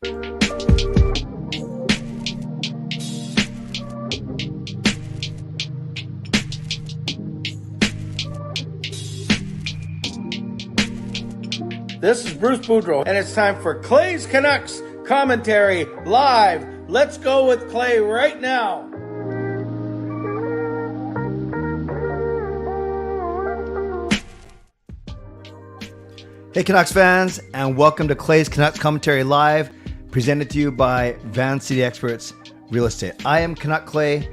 This is Bruce Boudreau, and it's time for Clay's Canucks commentary live. Let's go with Clay right now. Hey Canucks fans, and welcome to Clay's Canucks commentary live, presented to you by Van City Experts Real Estate. I am Canuck Clay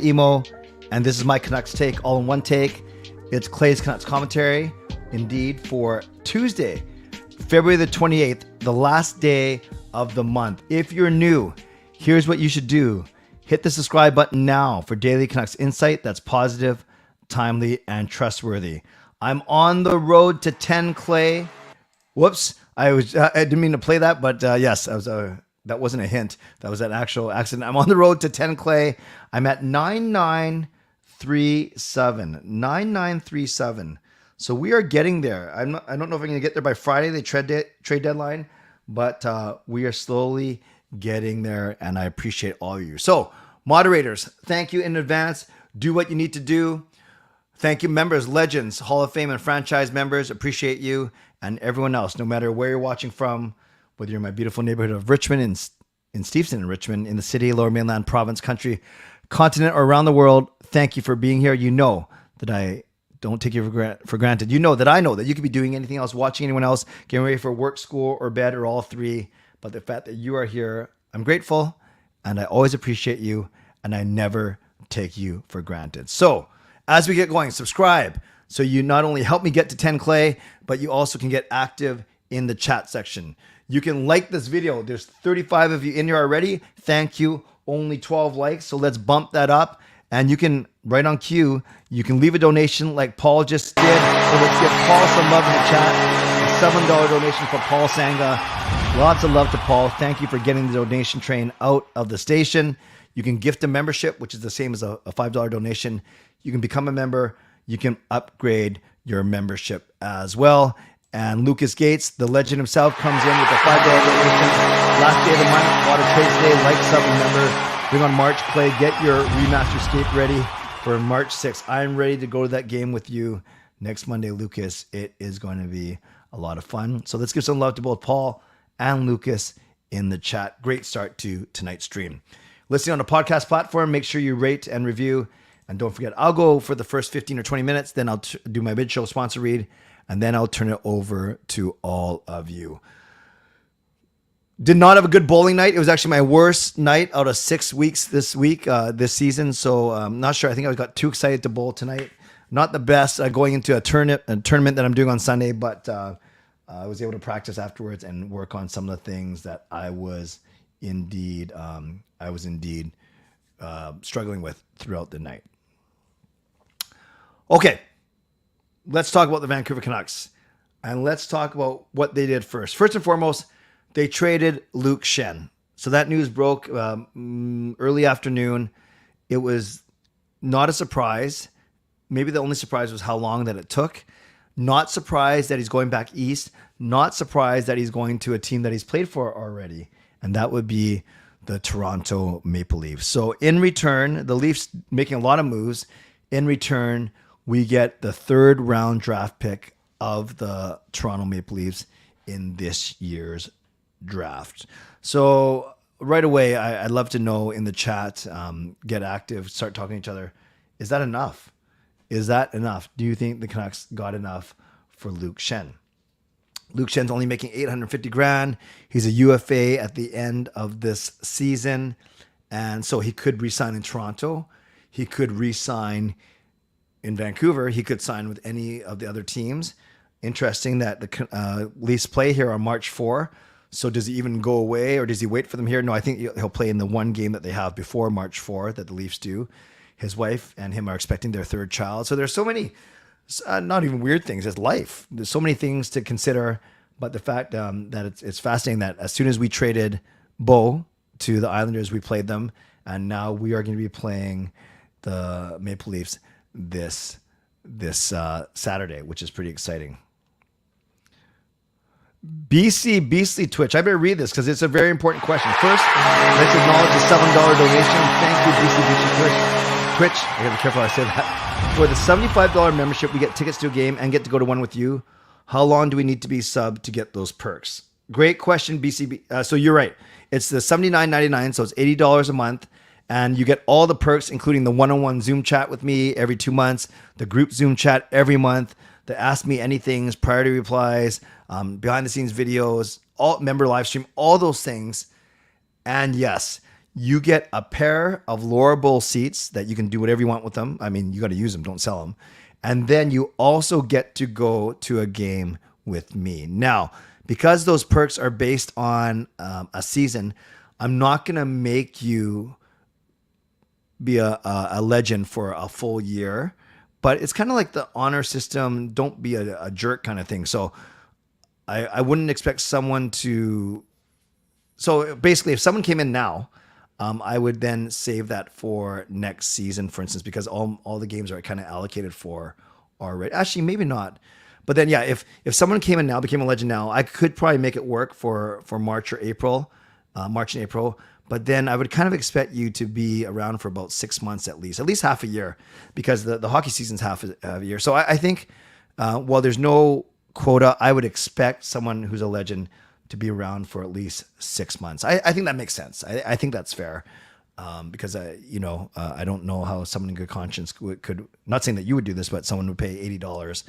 Emo, and this is my Canucks take, all in one take. It's Clay's Canucks commentary, indeed, for Tuesday, February the 28th, the last day of the month. If you're new, here's what you should do. Hit the subscribe button now for daily Canucks insight that's positive, timely, and trustworthy. I'm on the road to 10 Clay. Whoops, I didn't mean to play that, but yes, that wasn't a hint. That was an actual accident. I'm on the road to 10 Clay. I'm at 9937. 9937. So we are getting there. I don't know if I'm going to get there by Friday, the trade deadline, but we are slowly getting there, and I appreciate all of you. So, moderators, thank you in advance. Do what you need to do. Thank you, members, legends, Hall of Fame, and franchise members. Appreciate you, and everyone else, no matter where you're watching from, whether you're in my beautiful neighborhood of Richmond, in Steveston, in Richmond, in the city, Lower Mainland, province, country, continent, or around the world. Thank you for being here. You know that I don't take you for granted. You know that I know that you could be doing anything else, watching anyone else, getting ready for work, school, or bed, or all three. But the fact that you are here, I'm grateful, and I always appreciate you, and I never take you for granted. So, as we get going, subscribe so you not only help me get to 10 Clay, but you also can get active in the chat section. You can like this video. There's 35 of you in here already. Thank you. Only 12 likes, so let's bump that up. And you can, right on cue, you can leave a donation like Paul just did. So let's give Paul some love in the chat. A $7 donation for Paul Sanga. Lots of love to Paul. Thank you for getting the donation train out of the station. You can gift a membership, which is the same as a $5 donation. You can become a member. You can upgrade your membership as well. And Lucas Gates, the legend himself, comes in with a $5 donation. Last day of the month, Water Trade Day, like, sub, member. Bring on March Clay. Get your remaster skate ready for March 6th. I'm ready to go to that game with you next Monday, Lucas. It is going to be a lot of fun. So let's give some love to both Paul and Lucas in the chat. Great start to tonight's stream. Listening on a podcast platform, make sure you rate and review. And don't forget, I'll go for the first 15 or 20 minutes. Then I'll do my mid-show sponsor read. And then I'll turn it over to all of you. Did not have a good bowling night. It was actually my worst night out of 6 weeks this season. So I'm not sure. I think I got too excited to bowl tonight. Not the best going into a tournament that I'm doing on Sunday, but I was able to practice afterwards and work on some of the things that I was indeed struggling with throughout the night. Okay, let's talk about the Vancouver Canucks, and let's talk about what they did first. First and foremost, they traded Luke Schenn. So that news broke early afternoon. It was not a surprise. Maybe the only surprise was how long that it took. Not surprised that he's going back east. Not surprised that he's going to a team that he's played for already. And that would be the Toronto Maple Leafs. So in return, the Leafs making a lot of moves. In return, we get the 3rd round draft pick of the Toronto Maple Leafs in this year's draft. So right away, I'd love to know in the chat, get active, start talking to each other. Is that enough? Is that enough? Do you think the Canucks got enough for Luke Schenn? Luke Schenn's only making $850,000. He's a UFA at the end of this season. And so he could re-sign in Toronto. He could re-sign in Vancouver. He could sign with any of the other teams. Interesting that the Leafs play here on March 4. So does he even go away, or does he wait for them here? No, I think he'll play in the one game that they have before March 4 that the Leafs do. His wife and him are expecting their 3rd child. So there's so many, not even weird things, it's life. There's so many things to consider. But the fact that it's fascinating that as soon as we traded Bo to the Islanders, we played them. And now we are going to be playing the Maple Leafs this Saturday, which is pretty exciting. BC Beastly Twitch. I better read this because it's a very important question. First, let's acknowledge the $7 donation. Thank you, BC Beastly Twitch. I gotta be careful how I say that. For the $75 membership, we get tickets to a game and get to go to one with you. How long do we need to be sub to get those perks? Great question, BCB. So you're right. It's the $79.99, so it's $80 a month. And you get all the perks, including the one-on-one Zoom chat with me every 2 months, the group Zoom chat every month, the Ask Me Anythings, priority replies, behind-the-scenes videos, all member live stream, all those things. And yes, you get a pair of Laura Bowl seats that you can do whatever you want with them. I mean, you got to use them, don't sell them. And then you also get to go to a game with me. Now, because those perks are based on a season, I'm not going to make you be a legend for a full year, but it's kind of like the honor system. Don't be a jerk kind of thing. So I wouldn't expect someone to. So basically, if someone came in now, I would then save that for next season, for instance, because all the games are kind of allocated for already. Actually, maybe not. But then, yeah, if someone came in now, became a legend now, I could probably make it work for March or April, March and April. But then I would kind of expect you to be around for about 6 months at least half a year, because the hockey season's half a year. So I think while there's no quota, I would expect someone who's a legend to be around for at least 6 months. I think that makes sense. I think that's fair, because I don't know how someone in good conscience could, not saying that you would do this, but someone would pay $80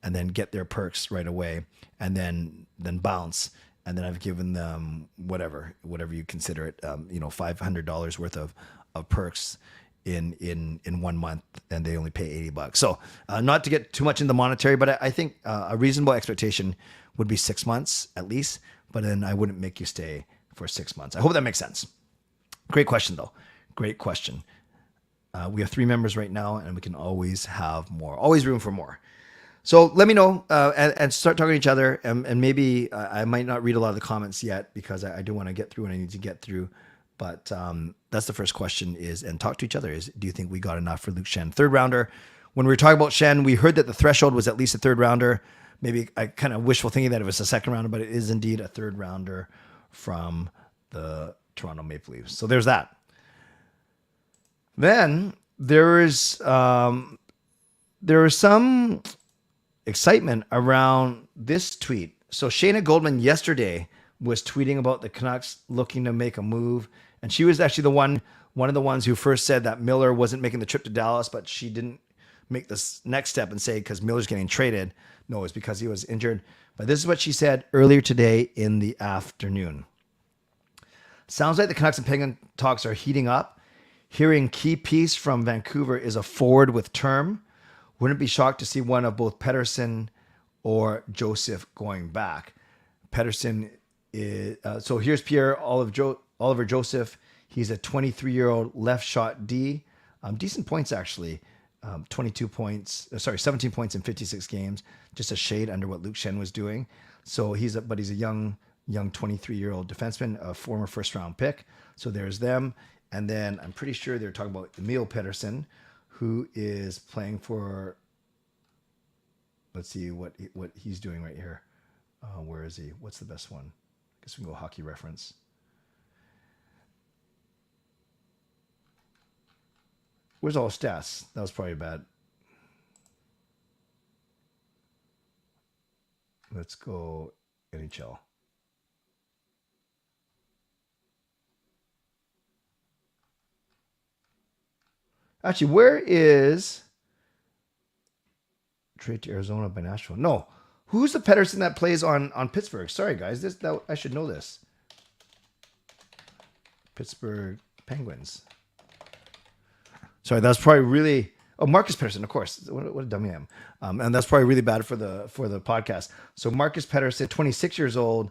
and then get their perks right away and then bounce. And then I've given them whatever you consider it, $500 worth of perks in 1 month, and they only pay $80. So not to get too much into the monetary, but I think a reasonable expectation would be 6 months at least. But then I wouldn't make you stay for 6 months. I hope that makes sense. Great question, though. Great question. We have 3 members right now, and we can always have more. Always room for more. So let me know and start talking to each other. And maybe I might not read a lot of the comments yet because I do want to get through what I need to get through. But that's the first question and talk to each other do you think we got enough for Luke Schenn? 3rd rounder. When we were talking about Schenn, we heard that the threshold was at least a 3rd rounder. Maybe I kind of wishful thinking that it was a 2nd rounder, but it is indeed a 3rd rounder from the Toronto Maple Leafs. So there's that. Then there is some excitement around this tweet. So Shayna Goldman yesterday was tweeting about the Canucks looking to make a move, and she was actually one of the ones who first said that Miller wasn't making the trip to Dallas, but she didn't make this next step and say because Miller's getting traded. No, it's because he was injured. But this is what she said earlier today in the afternoon. Sounds like the Canucks and Penguin talks are heating up. Hearing key piece from Vancouver is a forward with term. Wouldn't be shocked to see one of both Pettersson or Joseph going back. Pettersson is so here's Pierre Oliver Joseph. He's a 23-year-old left shot D. Decent points actually. 17 points in 56 games. Just a shade under what Luke Schenn was doing. So he's a young 23-year-old defenseman, a former 1st-round pick. So there's them. And then I'm pretty sure they're talking about Emil Pettersson, who is playing for, let's see what he's doing right here. Where is he? What's the best one? I guess we can go hockey reference. Where's all the stats? That was probably bad. Let's go NHL. Actually, where is trade to Arizona by Nashville? No. Who's the Pettersson that plays on Pittsburgh? Sorry, guys. I should know this. Pittsburgh Penguins. Sorry, that's probably really... Oh, Marcus Pettersson, of course. What a dummy I am. And that's probably really bad for the podcast. So Marcus Pettersson, 26 years old,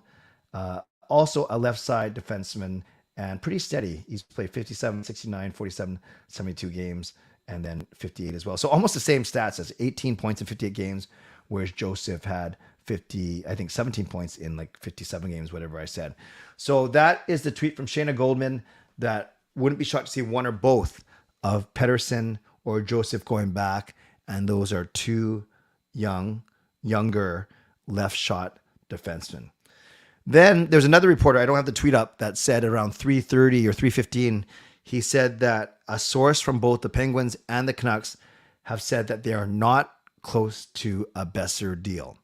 also a left side defenseman, and pretty steady. He's played 57, 69, 47, 72 games, and then 58 as well. So almost the same stats as 18 points in 58 games, whereas Joseph had 17 points in like 57 games, whatever I said. So that is the tweet from Shayna Goldman that wouldn't be shocked to see one or both of Pettersson or Joseph going back. And those are 2 younger left shot defensemen. Then there's another reporter, I don't have the tweet up, that said around 3:30 or 3:15, he said that a source from both the Penguins and the Canucks have said that they are not close to a Besser deal.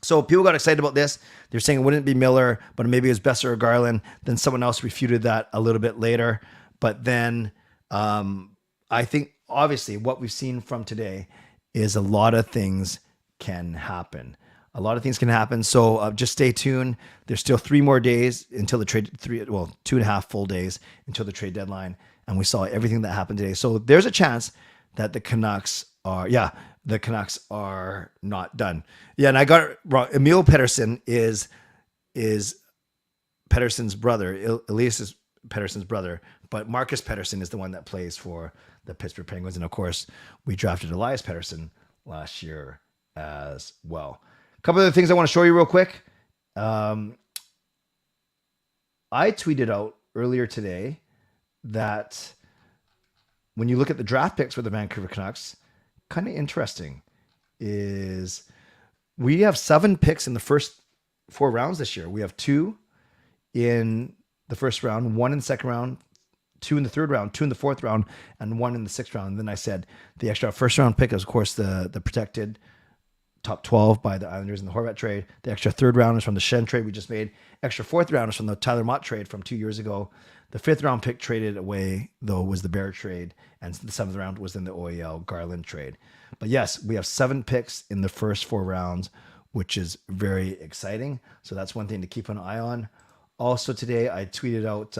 So people got excited about this. They're saying it wouldn't be Miller, but maybe it was Besser or Garland. Then someone else refuted that a little bit later. But then I think obviously what we've seen from today is a lot of things can happen. A lot of things can happen. So just stay tuned. There's still 3 more days until the trade, 2.5 full days until the trade deadline. And we saw everything that happened today. So there's a chance that the Canucks are not done. Yeah, and I got it wrong. Emil Pettersson is Pettersson's brother, Elias Pettersson's brother, but Marcus Pettersson is the one that plays for the Pittsburgh Penguins. And of course, we drafted Elias Pettersson last year as well. A couple other things I want to show you real quick. I tweeted out earlier today that when you look at the draft picks for the Vancouver Canucks, kind of interesting is we have 7 picks in the first 4 rounds this year. We have 2 in the first round, 1 in the second round, 2 in the third round, 2 in the fourth round, and 1 in the sixth round. And then I said the extra first round pick is, of course, the protected top 12 by the Islanders in the Horvat trade. The extra third round is from the Schenn trade we just made. Extra fourth round is from the Tyler Mott trade from 2 years ago. The 5th round pick traded away, though, was the Bear trade. And the 7th round was in the OEL Garland trade. But yes, we have 7 picks in the first 4 rounds, which is very exciting. So that's one thing to keep an eye on. Also today, I tweeted out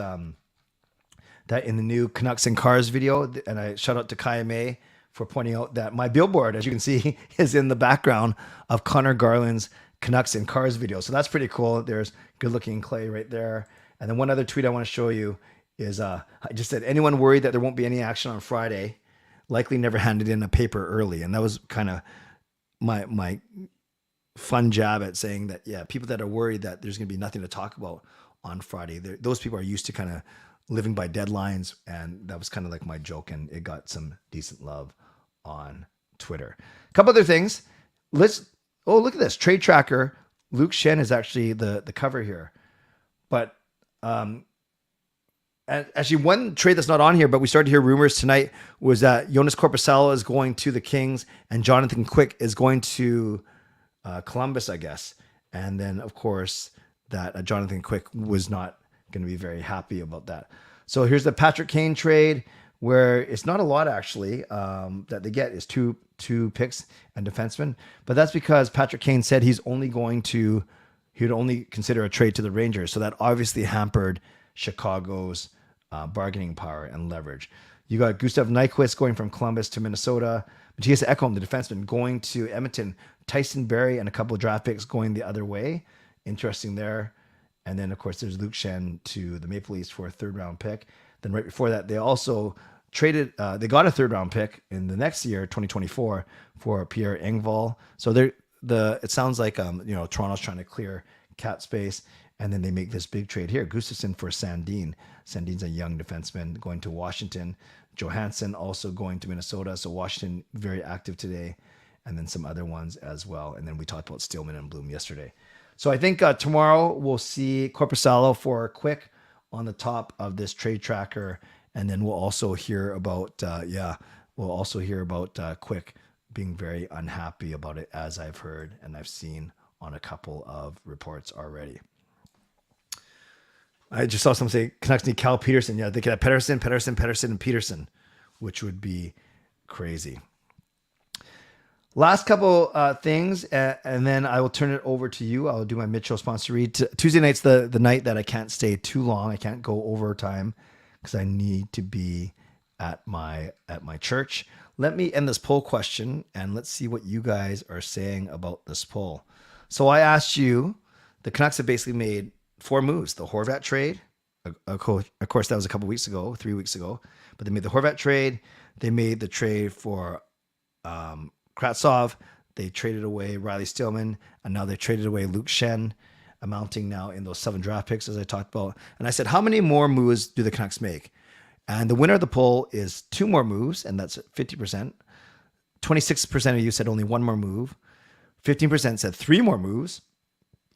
that in the new Canucks and Cars video, and I shout out to Kaya May for pointing out that my billboard, as you can see, is in the background of Connor Garland's Canucks and Cars video. So that's pretty cool. There's good looking Clay right there. And then one other tweet I want to show you is I just said, anyone worried that there won't be any action on Friday likely never handed in a paper early. And that was kind of my fun jab at saying that, yeah, people that are worried that there's going to be nothing to talk about on Friday, those people are used to kind of living by deadlines. And that was kind of like my joke, and it got some decent love on Twitter. A couple other things. Look at this. Trade Tracker. Luke Schenn is actually the cover here. But actually, one trade that's not on here, but we started to hear rumors tonight, was that Jonas Korpisalo is going to the Kings and Jonathan Quick is going to Columbus, I guess. And then, of course, that Jonathan Quick was not going to be very happy about that. So here's the Patrick Kane trade, where it's not a lot actually that they get is two picks and defensemen, but that's because Patrick Kane said he would only consider a trade to the Rangers. So that obviously hampered Chicago's bargaining power and leverage. You got Gustav Nyquist going from Columbus to Minnesota, Matthias Ekholm, the defenseman, going to Edmonton, Tyson Barrie and a couple of draft picks going the other way. Interesting there. And then, of course, there's Luke Schenn to the Maple Leafs for a 3rd round pick. Then right before that, they also traded, they got a 3rd round pick in the next year, 2024, for Pierre Engvall. So it sounds like, Toronto's trying to clear cap space. And then they make this big trade here. Gustafsson for Sandin. Sandin's a young defenseman going to Washington. Johansson also going to Minnesota. So Washington very active today. And then some other ones as well. And then we talked about Stillman and Bloom yesterday. So I think tomorrow we'll see Korpisalo for Quick on the top of this trade tracker. And then we'll also hear about, Quick being very unhappy about it, as I've heard and I've seen on a couple of reports already. I just saw someone say Canucks need Cal Peterson. Yeah, they could have Pettersson, and Peterson, which would be crazy. Last couple things, and then I will turn it over to you. I'll do my Mitchell sponsor read. Tuesday night's the night that I can't stay too long. I can't go overtime because I need to be at my church. Let me end this poll question, and let's see what you guys are saying about this poll. So I asked you, the Canucks have basically made 4 moves. The Horvat trade, of course, that was a couple weeks ago, 3 weeks ago. But they made the Horvat trade. They made the trade for Kravtsov. They traded away Riley Stillman, and now they traded away Luke Schenn, amounting now in those 7 draft picks, as I talked about. And I said, how many more moves do the Canucks make? And the winner of the poll is 2 more moves, and that's 50%. 26% of you said only 1 more move. 15% said 3 more moves.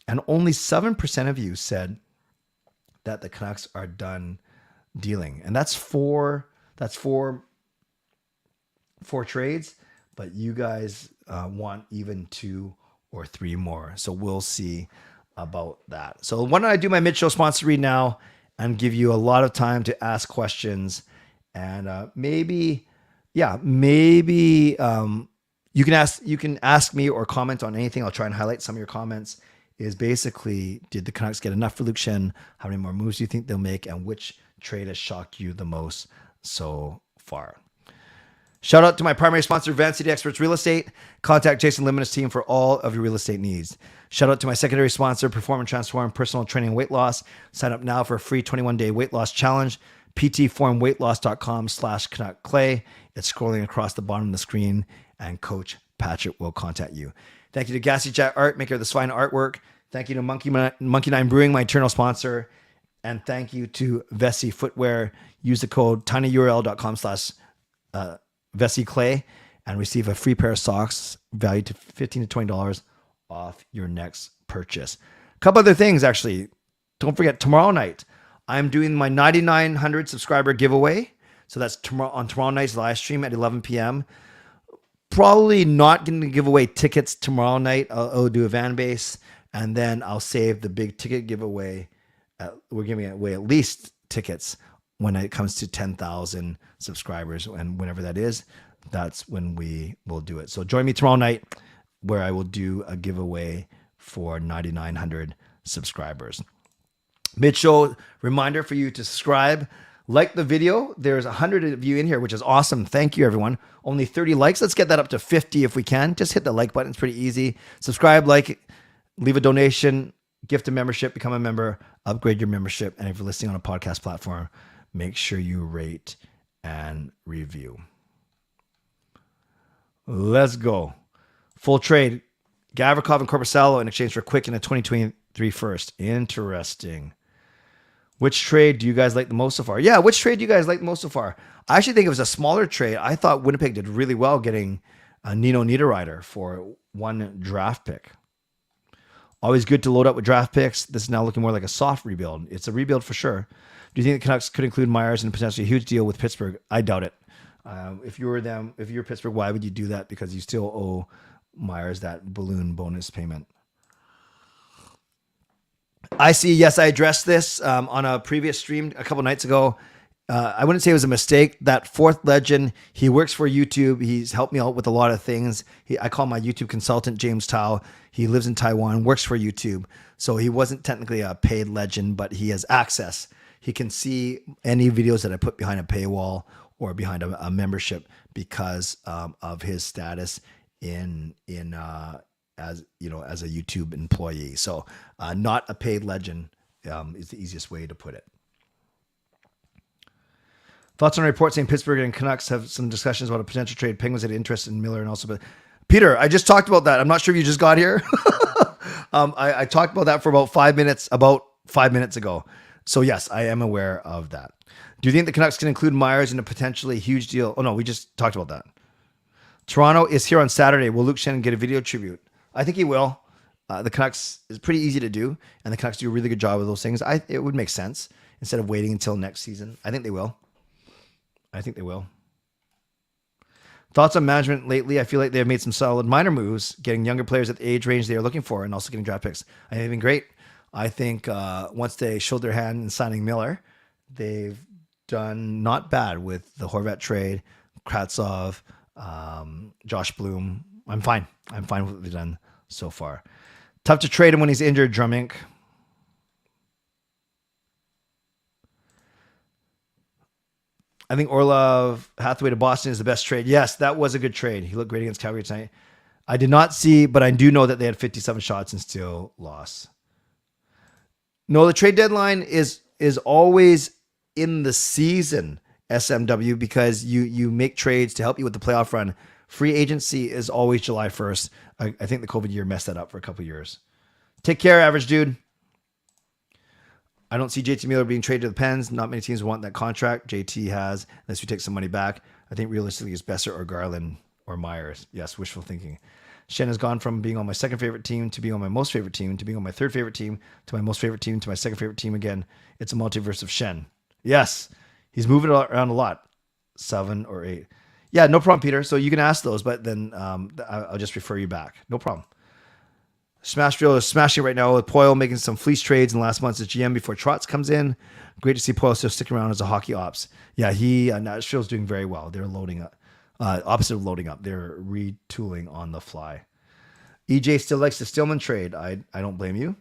And only 7% of you said that the Canucks are done dealing. And that's four trades, but you guys want even 2 or 3 more. So we'll see about that. So why don't I do my mid-show sponsor read now and give you a lot of time to ask questions, and maybe you can ask me or comment on anything. I'll try and highlight some of your comments. Is basically, did the Canucks get enough for Luke Schenn? How many more moves do you think they'll make? And which trade has shocked you the most so far? Shout out to my primary sponsor, Van City Experts Real Estate. Contact Jason Lim and his team for all of your real estate needs. Shout out to my secondary sponsor, Perform and Transform Personal Training and Weight Loss. Sign up now for a free 21-day weight loss challenge. ptformweightloss.com/CanuckClay. It's scrolling across the bottom of the screen, and Coach Patrick will contact you. Thank you to Gassy Jet Art, maker of the Swine artwork. Thank you to Monkey Nine Brewing, my eternal sponsor. And thank you to Vessi Footwear. Use the code tinyurl.com/VessiClay and receive a free pair of socks valued to $15 to $20 off your next purchase. A couple other things, actually. Don't forget, tomorrow night, I'm doing my 9,900 subscriber giveaway. So that's tomorrow night's live stream at 11 p.m. Probably not going to give away tickets tomorrow night. I'll do a van base, and then I'll save the big ticket giveaway. We're giving away at least tickets when it comes to 10,000 subscribers, and whenever that is, that's when we will do it. So join me tomorrow night, where I will do a giveaway for 9,900 subscribers. Mid-show reminder for you to subscribe, like the video. There's 100 of you in here, which is awesome. Thank you, everyone. Only 30 likes. Let's get that up to 50 if we can. Just hit the like button. It's pretty easy. Subscribe, like, leave a donation, gift a membership, become a member, upgrade your membership. And if you're listening on a podcast platform, make sure you rate and review. Let's go. Full trade. Gavrikov and Korpisalo in exchange for Quick in a 2023 first. Interesting. Which trade do you guys like the most so far? Yeah, which trade do you guys like the most so far? I actually think it was a smaller trade. I thought Winnipeg did really well getting a Nino Niederreiter for 1 draft pick. Always good to load up with draft picks. This is now looking more like a soft rebuild. It's a rebuild for sure. Do you think the Canucks could include Myers in potentially a huge deal with Pittsburgh? I doubt it. If you're Pittsburgh, why would you do that? Because you still owe Myers that balloon bonus payment. I see. Yes, I addressed this on a previous stream a couple nights ago. I wouldn't say it was a mistake. That fourth legend, he works for YouTube. He's helped me out with a lot of things. I call my YouTube consultant, James Tao. He lives in Taiwan, works for YouTube. So he wasn't technically a paid legend, but he has access. He can see any videos that I put behind a paywall or behind a membership because of his status as a YouTube employee. So not a paid legend is the easiest way to put it. Thoughts on a report saying Pittsburgh and Canucks have some discussions about a potential trade. Penguins had interest in Miller and also, but Peter, I just talked about that. I'm not sure if you just got here. I talked about that for about 5 minutes ago. So yes, I am aware of that. Do you think the Canucks can include Myers in a potentially huge deal? Oh no, we just talked about that. Toronto is here on Saturday. Will Luke Schenn get a video tribute? I think he will. The Canucks is pretty easy to do, and the Canucks do a really good job with those things. It would make sense instead of waiting until next season. I think they will. Thoughts on management lately? I feel like they have made some solid minor moves, getting younger players at the age range they are looking for, and also getting draft picks. I think they've been great. I think once they showed their hand in signing Miller, they've done not bad with the Horvat trade, Kravtsov, Josh Bloom. I'm fine with what they've done so far. Tough to trade him when he's injured, Drum Inc. I think Orlov Hathaway to Boston is the best trade. Yes, that was a good trade. He looked great against Calgary tonight. I did not see, but I do know that they had 57 shots and still lost. No, the trade deadline is always in the season, SMW, because you make trades to help you with the playoff run. Free agency is always July 1st. I think the COVID year messed that up for a couple of years. Take care, average dude. I don't see JT Miller being traded to the Pens. Not many teams want that contract. JT has, unless you take some money back. I think realistically it's Besser or Garland or Myers. Yes, wishful thinking. Shen has gone from being on my second favorite team to being on my most favorite team to being on my third favorite team to my most favorite team to my second favorite team again. It's a multiverse of Shen. Yes, he's moving around a lot. 7 or 8. Yeah, no problem, Peter. So you can ask those, but then I'll just refer you back. No problem. Smashville is smashing right now with Poyle making some fleece trades in the last months as GM before Trotz comes in. Great to see Poyle still sticking around as a hockey ops. Yeah, Nashville's doing very well. They're loading up. Opposite of loading up. They're retooling on the fly. EJ still likes the Stillman trade. I don't blame you.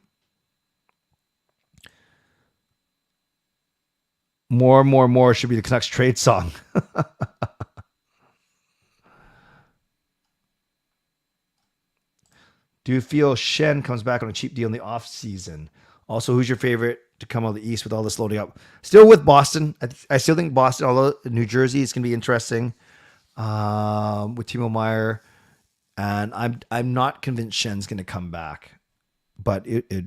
More should be the Canucks trade song. Do you feel Schenn comes back on a cheap deal in the off season? Also, who's your favorite to come out of the East with all this loading up? Still with Boston. I still think Boston, although New Jersey is going to be interesting with Timo Meier. And I'm not convinced Schen's going to come back. But it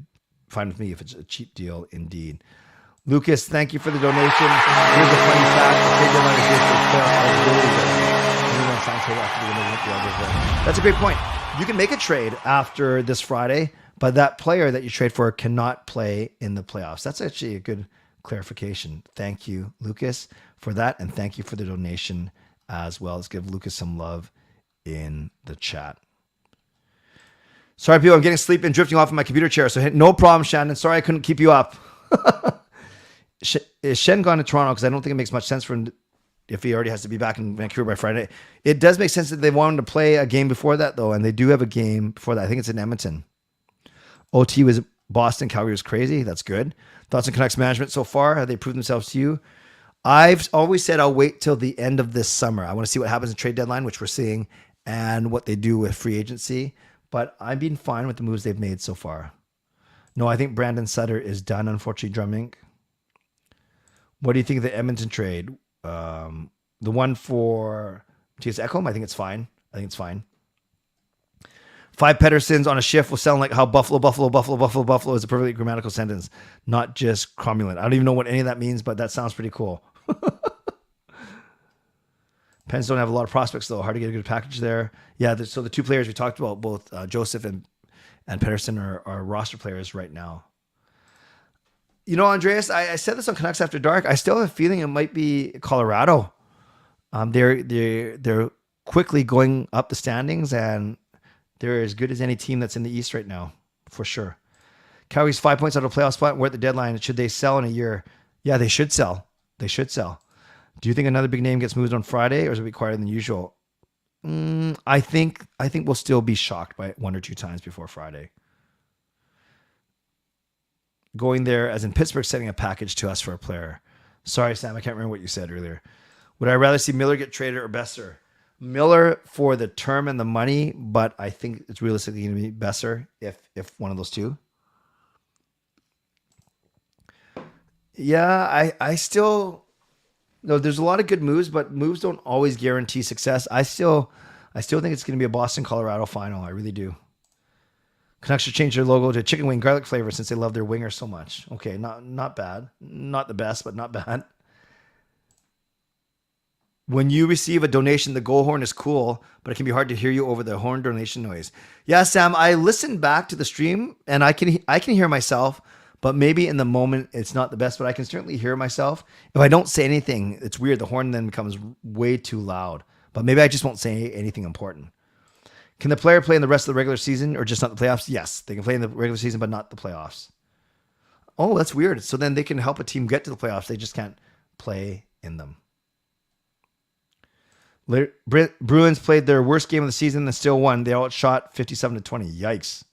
fine with me if it's a cheap deal indeed. Lucas, thank you for the donation. Here's a funny fact. That's a great point. You can make a trade after this Friday, but that player that you trade for cannot play in the playoffs. That's actually a good clarification. Thank you, Lucas, for that. And thank you for the donation as well. Let's give Lucas some love in the chat. Sorry, people, I'm getting sleepy and drifting off of my computer chair. So no problem, Shannon. Sorry I couldn't keep you up. Is Shen gone to Toronto? Because I don't think it makes much sense for him if he already has to be back in Vancouver by Friday. It does make sense that they want him to play a game before that, though, and they do have a game before that. I think it's in Edmonton. OT was Boston. Calgary was crazy. That's good. Thoughts on Canucks management so far? Have they proved themselves to you? I've always said I'll wait till the end of this summer. I want to see what happens in trade deadline, which we're seeing, and what they do with free agency. But I've been fine with the moves they've made so far. No, I think Brandon Sutter is done, unfortunately, Drum Inc. What do you think of the Edmonton trade? The one for Mattias Ekholm, I think it's fine. 5 Pedersens on a shift will sound like how Buffalo is a perfectly grammatical sentence, not just cromulent. I don't even know what any of that means, but that sounds pretty cool. Pens don't have a lot of prospects, though. Hard to get a good package there. Yeah, so the 2 players we talked about, both Joseph and Pedersen are roster players right now. You know, Andreas, I said this on Canucks After Dark. I still have a feeling it might be Colorado. They're quickly going up the standings, and they're as good as any team that's in the East right now, for sure. Calgary's 5 points out of playoff spot. We're at the deadline. Should they sell in a year? Yeah, they should sell. Do you think another big name gets moved on Friday, or is it be quieter than usual? I think we'll still be shocked by 1 or 2 times before Friday. Going there, as in Pittsburgh, sending a package to us for a player. Sorry, Sam, I can't remember what you said earlier. Would I rather see Miller get traded or Besser? Miller for the term and the money, but I think it's realistically going to be Besser if one of those two. Yeah, I still... No, there's a lot of good moves, but moves don't always guarantee success. I still think it's going to be a Boston-Colorado final. I really do. Canucks should change their logo to chicken wing garlic flavor since they love their winger so much. Okay, not bad. Not the best, but not bad. When you receive a donation, the goal horn is cool, but it can be hard to hear you over the horn donation noise. Yeah, Sam, I listened back to the stream, and I can hear myself, but maybe in the moment it's not the best, but I can certainly hear myself. If I don't say anything, it's weird. The horn then becomes way too loud, but maybe I just won't say anything important. Can the player play in the rest of the regular season or just not the playoffs? Yes, they can play in the regular season, but not the playoffs. Oh, that's weird. So then they can help a team get to the playoffs. They just can't play in them. Bruins played their worst game of the season and still won. They outshot 57-20. Yikes.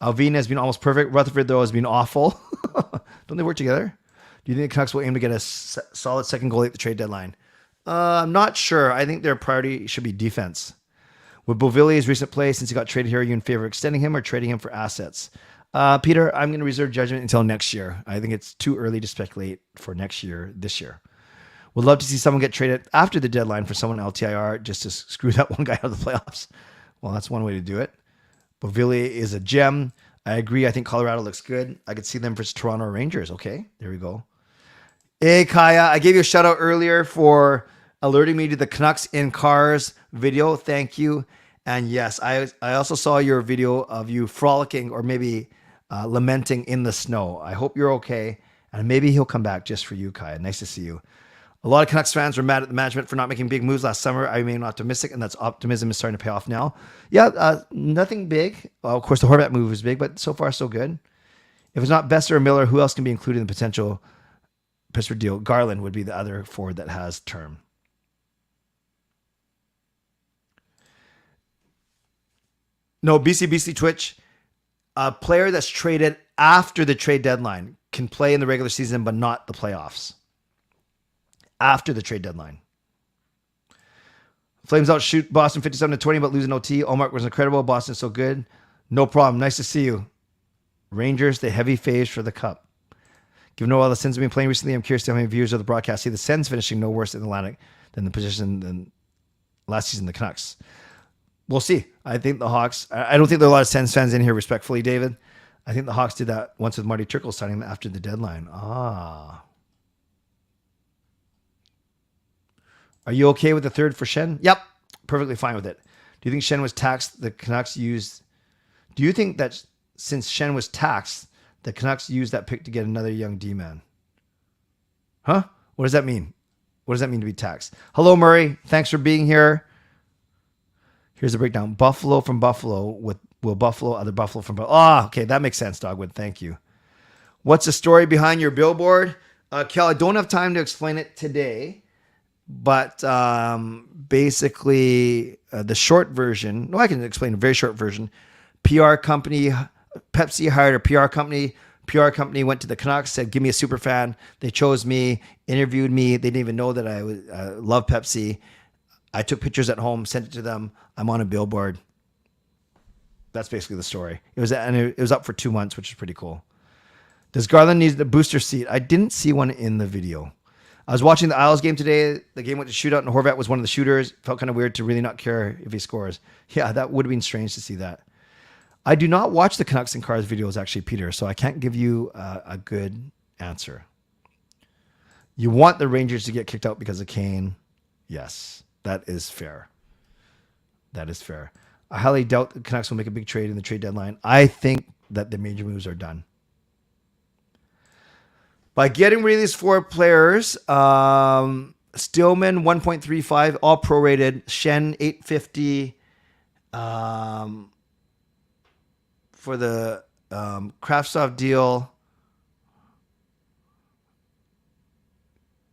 Alvin has been almost perfect. Rutherford, though, has been awful. Don't they work together? Do you think the Canucks will aim to get a solid second goalie at the trade deadline? I'm not sure. I think their priority should be defense. With Beauvillier's recent play, since he got traded here, are you in favor of extending him or trading him for assets? Peter, I'm going to reserve judgment until next year. I think it's too early to speculate for next year, this year. Would love to see someone get traded after the deadline for someone LTIR just to screw that one guy out of the playoffs. Well, that's one way to do it. Beauvillier is a gem. I agree. I think Colorado looks good. I could see them versus Toronto Rangers. Okay, there we go. Hey, Kaya, I gave you a shout out earlier for alerting me to the Canucks in Cars video. Thank you. And yes, I also saw your video of you frolicking or maybe lamenting in the snow. I hope you're okay. And maybe he'll come back just for you, Kai. Nice to see you. A lot of Canucks fans were mad at the management for not making big moves last summer. I remain optimistic, and that's optimism is starting to pay off now. Yeah, nothing big. Well, of course, the Horvat move was big, but so far so good. If it's not Besser or Miller, who else can be included in the potential Pittsburgh deal? Garland would be the other forward that has term. No, BC Twitch. A player that's traded after the trade deadline can play in the regular season, but not the playoffs. After the trade deadline. Flames outshoot Boston 57-20, but losing OT. Omar was incredible. Boston's so good. No problem. Nice to see you. Rangers, the heavy phase for the cup. Given all the Sens have been playing recently, I'm curious to how many viewers of the broadcast see the Sens finishing no worse in the Atlantic than the position than last season, the Canucks. We'll see. I think the Hawks, I don't think there are a lot of Sens fans in here, respectfully, David. I think the Hawks did that once with Marty Turkle signing after the deadline. Are you okay with the third for Schenn? Yep. Perfectly fine with it. Do you think Schenn was taxed? The Canucks used... Do you think that since Schenn was taxed, the Canucks used that pick to get another young D-man? Huh? What does that mean? What does that mean to be taxed? Hello, Murray. Thanks for being here. Here's a breakdown. Buffalo from Buffalo with Will Buffalo, other Buffalo from Buffalo. Okay. That makes sense, Dogwood. Thank you. What's the story behind your billboard? Kel, I don't have time to explain it today. But basically, the short version, no, I can explain a very short version. PR company, Pepsi hired a PR company. PR company went to the Canucks, said, give me a super fan. They chose me, interviewed me. They didn't even know that I love Pepsi. I took pictures at home, sent it to them. I'm on a billboard. That's basically the story. It was up for 2 months, which is pretty cool. Does Garland need the booster seat? I didn't see one in the video. I was watching the Isles game today. The game went to shootout, and Horvat was one of the shooters. Felt kind of weird to really not care if he scores. Yeah, that would have been strange to see that. I do not watch the Canucks and Cars videos, actually, Peter, so I can't give you a good answer. You want the Rangers to get kicked out because of Kane? Yes, that is fair. That is fair. I highly doubt the Canucks will make a big trade in the trade deadline. I think that the major moves are done. By getting rid of these 4 players, Stillman 1.35, all prorated. Schenn 850 for the Kraftstoff deal.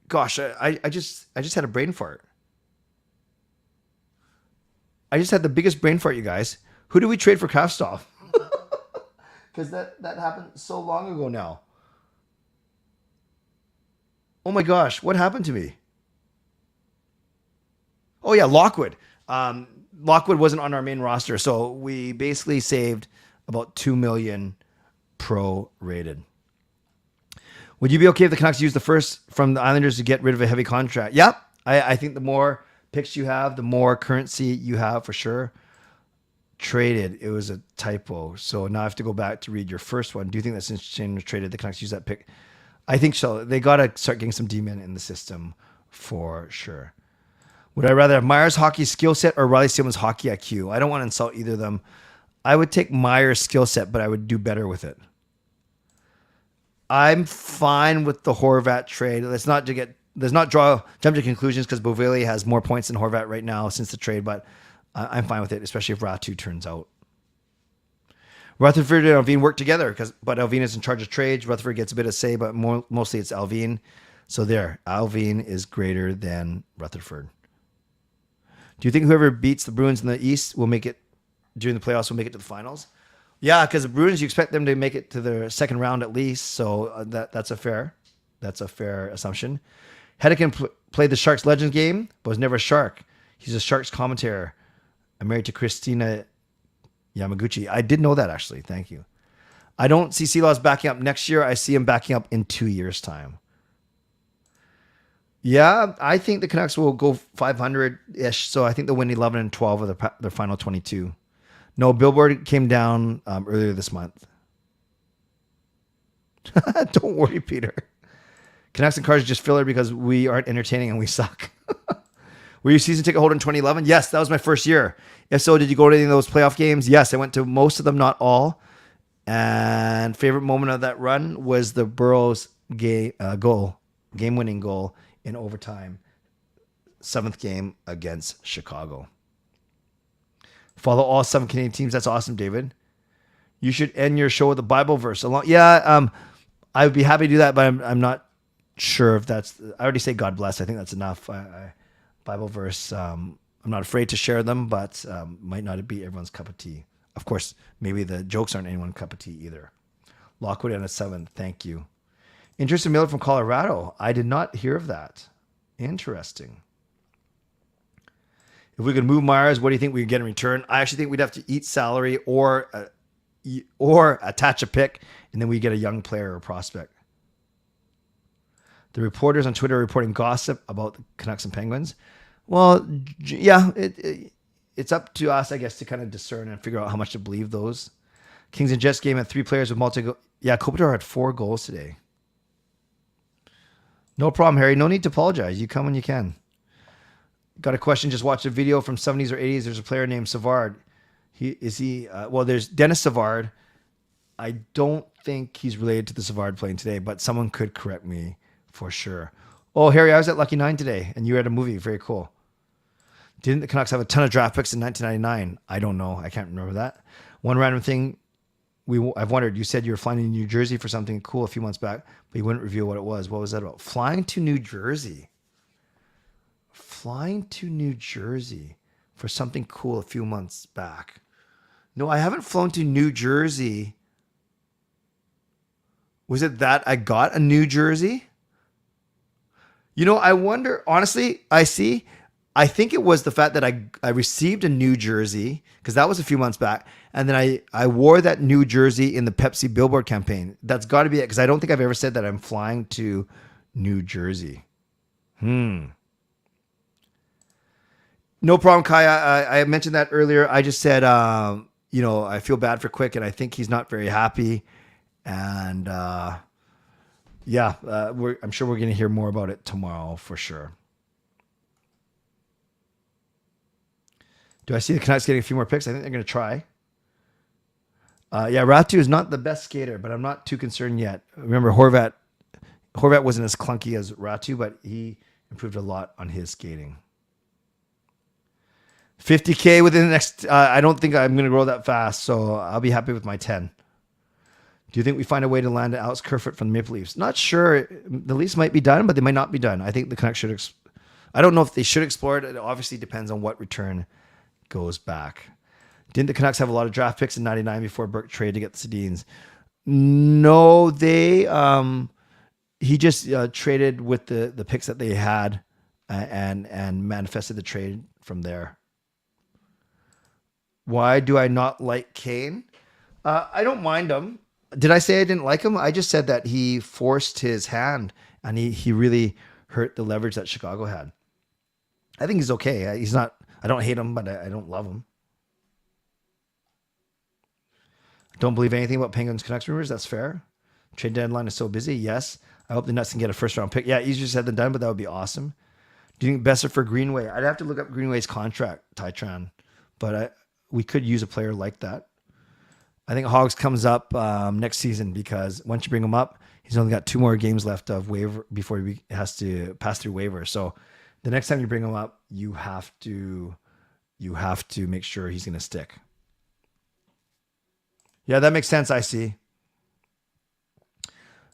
Gosh, I just had a brain fart. I just had the biggest brain fart, you guys. Who did we trade for Kraftstoff? Because that happened so long ago now. Oh my gosh, what happened to me? Oh yeah, Lockwood. Lockwood wasn't on our main roster, so we basically saved about $2 million pro-rated. Would you be okay if the Canucks use the first from the Islanders to get rid of a heavy contract? Yep. I think the more picks you have, the more currency you have for sure. Traded. It was a typo. So now I have to go back to read your first one. Do you think that since Shane was traded, the Canucks use that pick? I think so. They got to start getting some D-men in the system for sure. Would I rather have Myers' hockey skill set or Riley Stillman's hockey IQ? I don't want to insult either of them. I would take Myers' skill set, but I would do better with it. I'm fine with the Horvat trade. Let's not jump to conclusions because Bovelli has more points than Horvat right now since the trade, but I'm fine with it, especially if Ratu turns out. Rutherford and Alvin work together, but Alvin is in charge of trades. Rutherford gets a bit of say, but mostly it's Alvin. So there, Alvin is greater than Rutherford. Do you think whoever beats the Bruins in the East will make it during the playoffs will make it to the finals? Yeah, because the Bruins, you expect them to make it to the second round at least. So that's a fair assumption. Hedeken played the Sharks Legends game, but was never a Shark. He's a Sharks commentator. I'm married to Christina Yamaguchi. I did know that, actually. Thank you. I don't see Sealaws backing up next year. I see him backing up in 2 years' time. Yeah, I think the Canucks will go 500-ish. So I think they'll win 11 and 12 of their final 22. No, Billboard came down earlier this month. Don't worry, Peter. Canucks and Cars just filler because we aren't entertaining and we suck. Were you a season ticket holder in 2011? Yes, that was my first year. If so, did you go to any of those playoff games? Yes, I went to most of them, not all. And favorite moment of that run was the Burrows game-winning goal in overtime, 7th game against Chicago. Follow all 7 Canadian teams. That's awesome, David. You should end your show with a Bible verse. I would be happy to do that, but I'm not sure if that's. I already say God bless. I think that's enough. Bible verse. I'm not afraid to share them, but might not be everyone's cup of tea. Of course, maybe the jokes aren't anyone's cup of tea either. Lockwood on a 7. Thank you. Interesting Miller from Colorado. I did not hear of that. Interesting. If we could move Myers, what do you think we could get in return? I actually think we'd have to eat salary or attach a pick, and then we get a young player or prospect. The reporters on Twitter are reporting gossip about the Canucks and Penguins. Well, yeah, it's up to us, I guess, to kind of discern and figure out how much to believe those. Kings and Jets game had 3 players with multi-goal. Yeah, Kopitar had 4 goals today. No problem, Harry. No need to apologize. You come when you can. Got a question. Just watched a video from 70s or 80s. There's a player named Savard. There's Dennis Savard. I don't think he's related to the Savard playing today, but someone could correct me for sure. Oh, Harry, I was at Lucky 9 today, and you were at a movie. Very cool. Didn't the Canucks have a ton of draft picks in 1999? I don't know. I can't remember that. One random thing I've wondered, you said you were flying to New Jersey for something cool a few months back, but you wouldn't reveal what it was. What was that about? Flying to New Jersey. Flying to New Jersey for something cool a few months back. No, I haven't flown to New Jersey. Was it that I got a New Jersey? I wonder, honestly, I think it was the fact that I received a New Jersey, because that was a few months back, and then I wore that New Jersey in the Pepsi billboard campaign. That's got to be it, because I don't think I've ever said that I'm flying to New Jersey. No problem, Kai. I mentioned that earlier. I just said, I feel bad for Quick, and I think he's not very happy. And I'm sure we're going to hear more about it tomorrow for sure. Do I see the Canucks getting a few more picks? I think they're going to try. Ratu is not the best skater, but I'm not too concerned yet. Remember, Horvat wasn't as clunky as Ratu, but he improved a lot on his skating. 50K within the next... I don't think I'm going to grow that fast, so I'll be happy with my 10. Do you think we find a way to land Alex Kerfoot from the Maple Leafs? Not sure. The Leafs might be done, but they might not be done. I think the Canucks should... I don't know if they should explore it. It obviously depends on what return goes back. Didn't the Canucks have a lot of draft picks in 99 before Burke traded to get the Sedins? No, he just traded with the picks that they had and manifested the trade from there. Why do I not like Kane? I don't mind him. Did I say I didn't like him? I just said that he forced his hand and he really hurt the leverage that Chicago had. I think he's okay. He's not... I don't hate him, but I don't love him. Don't believe anything about Penguins Canucks rumors. That's fair. Trade deadline is so busy. Yes. I hope the Nuts can get a first round pick. Yeah, easier said than done, but that would be awesome. Do you think Besser for Greenway? I'd have to look up Greenway's contract, Tytran, but we could use a player like that. I think Hogs comes up next season because once you bring him up, he's only got 2 more games left of waiver before he has to pass through waiver. So the next time you bring him up, you have to make sure he's going to stick. Yeah, that makes sense. I see.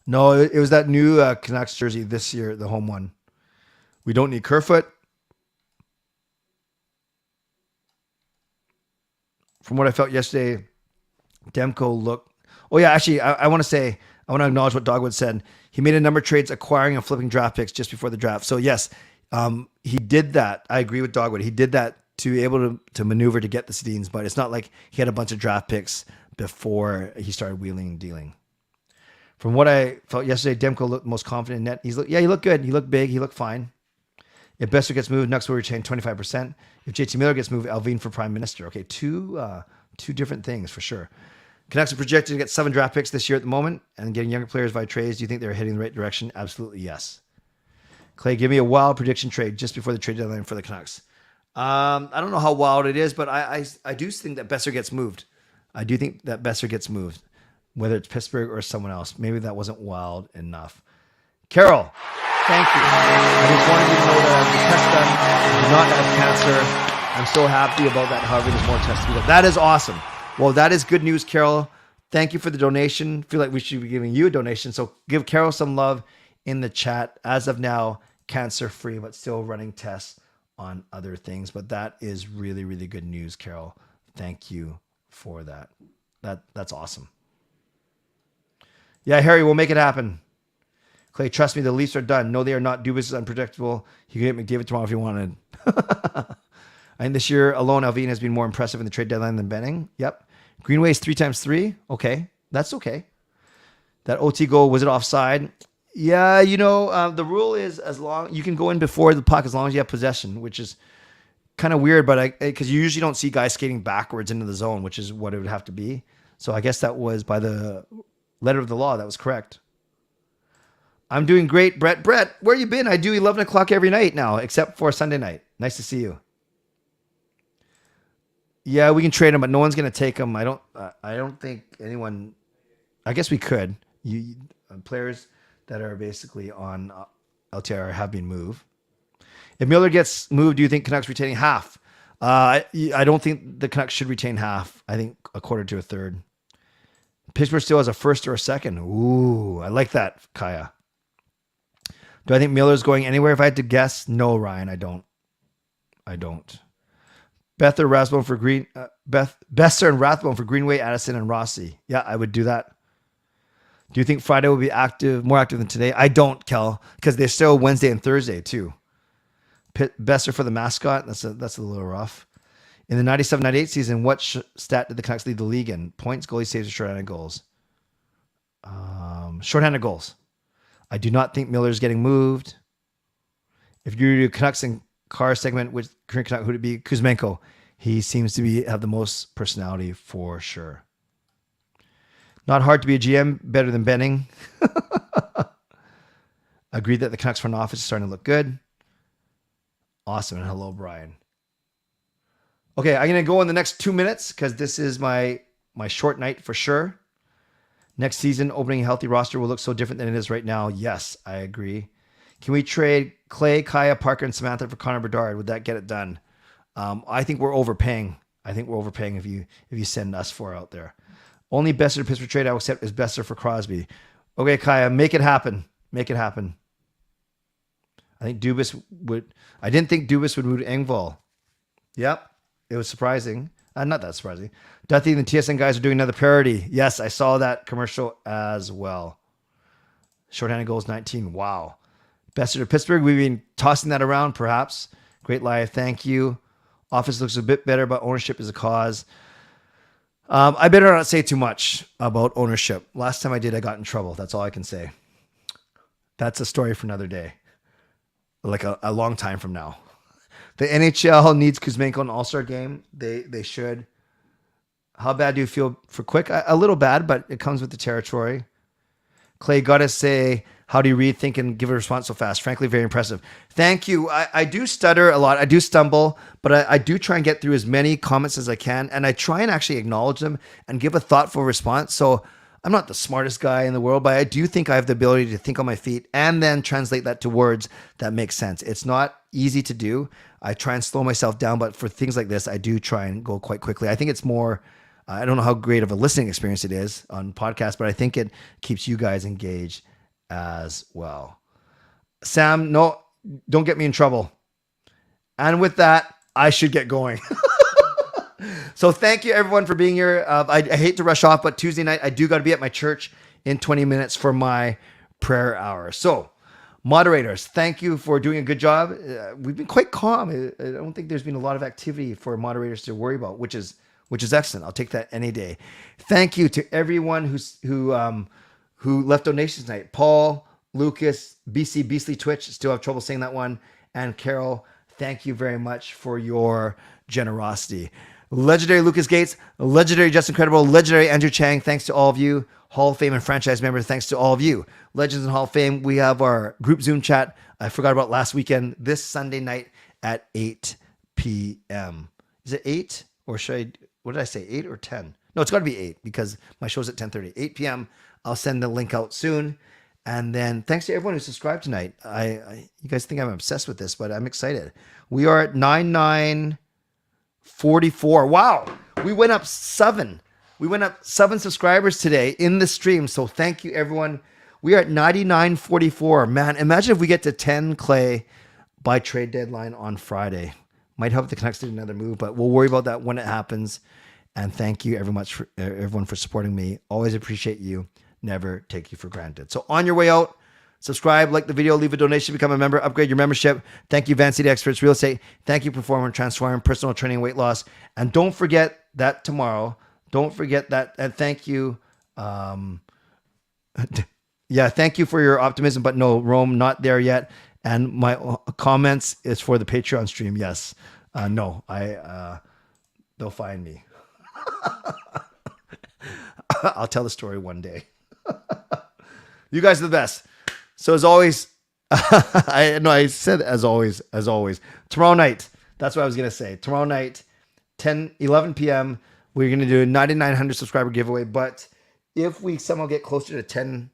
No, it was that new Canucks jersey this year, the home one. We don't need Kerfoot. From what I felt yesterday, Demko looked... Oh, yeah, actually, I want to acknowledge what Dogwood said. He made a number of trades acquiring and flipping draft picks just before the draft. So, yes, he did that. I agree with Dogwood. He did that to be able to maneuver to get the Sedins, but it's not like he had a bunch of draft picks before he started wheeling and dealing. From what I felt yesterday, Demko looked most confident in net. He looked good. He looked big. He looked fine. If Besser gets moved, Nucks will retain 25%. If JT Miller gets moved, Alvin for Prime Minister. Okay, two different things for sure. Canucks are projected to get 7 draft picks this year at the moment and getting younger players via trades. Do you think they're heading the right direction? Absolutely, yes. Clay, give me a wild prediction trade just before the trade deadline for the Canucks. I don't know how wild it is, but I do think that Besser gets moved. I do think that Besser gets moved, whether it's Pittsburgh or someone else. Maybe that wasn't wild enough. Carol, thank you. I just wanted you to know that the test done. I do not have cancer. I'm so happy about that. However, there's more tests to be done. That is awesome. Well, that is good news, Carol. Thank you for the donation. Feel like we should be giving you a donation. So give Carol some love in the chat. As of now, cancer-free, but still running tests on other things. But that is really, really good news, Carol. Thank you for that. That's awesome. Yeah, Harry, we'll make it happen. Clay, trust me, the Leafs are done. No, they are not. Dubas is unpredictable. You can get McDavid tomorrow if you wanted. I think this year alone, Alvin has been more impressive in the trade deadline than Benning. Yep. Greenway's 3x3. Okay. That's okay. That OT goal, was it offside? Yeah, the rule is as long you can go in before the puck as long as you have possession, which is kind of weird, but because you usually don't see guys skating backwards into the zone, which is what it would have to be. So I guess that was by the letter of the law. That was correct. I'm doing great, Brett. Brett, where you been? I do 11 o'clock every night now, except for Sunday night. Nice to see you. Yeah, we can trade him, but no one's going to take him. I don't think anyone. I guess we could. Players that are basically on LTIR have been moved. If Miller gets moved, do you think Canucks retaining half? I don't think the Canucks should retain half. I think a quarter to a third. Pittsburgh still has a first or a second. Ooh, I like that, Kaya. Do I think Miller's going anywhere? If I had to guess, no, Ryan, I don't. Besser and Rathbone for Greenway, Addison, and Rossi. Yeah, I would do that. Do you think Friday will be more active than today? I don't, Kel, because they're still Wednesday and Thursday too. Besser for the mascot. That's a little rough. In the 97-98 season, what stat did the Canucks lead the league in? Points, goalie saves, or shorthanded goals? Shorthanded goals. I do not think Miller's getting moved. If you do Canucks and car segment, which current Canuck would it be? Kuzmenko. He seems to have the most personality for sure. Not hard to be a GM, better than Benning. Agreed that the Canucks front office is starting to look good. Awesome. And hello, Brian. Okay, I'm going to go in the next 2 minutes because this is my short night for sure. Next season, opening a healthy roster will look so different than it is right now. Yes, I agree. Can we trade Clay, Kaya, Parker, and Samantha for Connor Bedard? Would that get it done? I think we're overpaying. If you send us four out there. Only Besser to Pittsburgh trade I will accept is Besser for Crosby. Okay, Kaya, make it happen. Make it happen. I didn't think Dubas would move to Engvall. Yep. It was surprising. Not that surprising. Duthie and the TSN guys are doing another parody. Yes, I saw that commercial as well. Shorthanded goals 19. Wow. Besser to Pittsburgh. We've been tossing that around, perhaps. Great live. Thank you. Office looks a bit better, but ownership is a cause. I better not say too much about ownership. Last time I did, I got in trouble. That's all I can say. That's a story for another day. Like a long time from now. The NHL needs Kuzmenko in an all-star game. They should. How bad do you feel for Quick? A little bad, but it comes with the territory. Clay, gotta say, how do you read, think, and give a response so fast? Frankly, very impressive. Thank you. I do stutter a lot. I do stumble, but I do try and get through as many comments as I can, and I try and actually acknowledge them and give a thoughtful response. So I'm not the smartest guy in the world, but I do think I have the ability to think on my feet and then translate that to words that make sense. It's not easy to do. I try and slow myself down, but for things like this, I do try and go quite quickly. I think it's more, I don't know how great of a listening experience it is on podcasts, but I think it keeps you guys engaged as well. Sam, no, don't get me in trouble. And with that, I should get going. So thank you everyone for being here. I hate to rush off, but Tuesday night, I do got to be at my church in 20 minutes for my prayer hour. So moderators, thank you for doing a good job. We've been quite calm. I don't think there's been a lot of activity for moderators to worry about, which is excellent. I'll take that any day. Thank you to everyone who left donations tonight. Paul, Lucas, BC Beastly Twitch, still have trouble saying that one, and Carol, thank you very much for your generosity. legendary Lucas Gates, legendary Justin Credible, legendary Andrew Chang. Thanks to all of you. Hall of Fame and franchise members, thanks to all of you. Legends and Hall of Fame, we have our group Zoom chat. I forgot about last weekend, this Sunday night at 8 p.m. Is it 8? Or should I, what did I say, 8 or 10? No, it's got to be 8 because my show's at 10:30. 8 p.m. I'll send the link out soon. And then thanks to everyone who subscribed tonight. You guys think I'm obsessed with this, but I'm excited. We are at 9944. Wow. We went up 7. We went up 7 subscribers today in the stream. So thank you, everyone. We are at 9944. Man, imagine if we get to 10 Clay by trade deadline on Friday. Might help the Canucks do another move, but we'll worry about that when it happens. And thank you everyone for supporting me. Always appreciate you. Never take you for granted. So on your way out, subscribe, like the video, leave a donation, become a member, upgrade your membership. Thank you, Van City Experts Real Estate. Thank you, Performer Transform, Personal Training, Weight Loss. And don't forget that tomorrow. Don't forget that. And thank you. Yeah, thank you for your optimism, but no, Rome, not there yet. And my comments is for the Patreon stream. Yes. No, they'll find me. I'll tell the story one day. You guys are the best. So as always, I said as always. Tomorrow night, that's what I was going to say. Tomorrow night, 11 p.m., we're going to do a 9,900 subscriber giveaway. But if we somehow get closer to 10,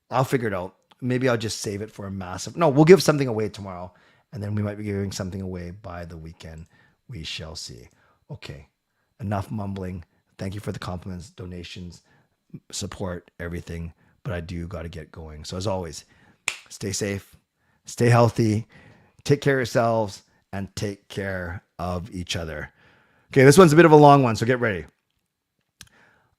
I'll figure it out. Maybe I'll just save it for a massive... No, we'll give something away tomorrow. And then we might be giving something away by the weekend. We shall see. Okay. Enough mumbling. Thank you for the compliments, donations, support, everything. But I do got to get going. So as always, stay safe, stay healthy, take care of yourselves, and take care of each other. Okay, this one's a bit of a long one, so get ready.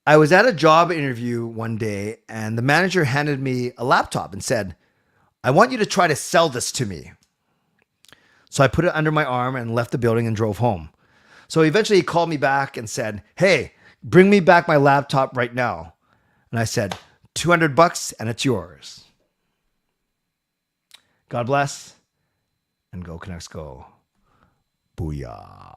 I was at a job interview one day, and the manager handed me a laptop and said, "I want you to try to sell this to me." So I put it under my arm and left the building and drove home. So eventually he called me back and said, "Hey, bring me back my laptop right now." And I said, $200 and it's yours. God bless, and go Canucks go. Booyah.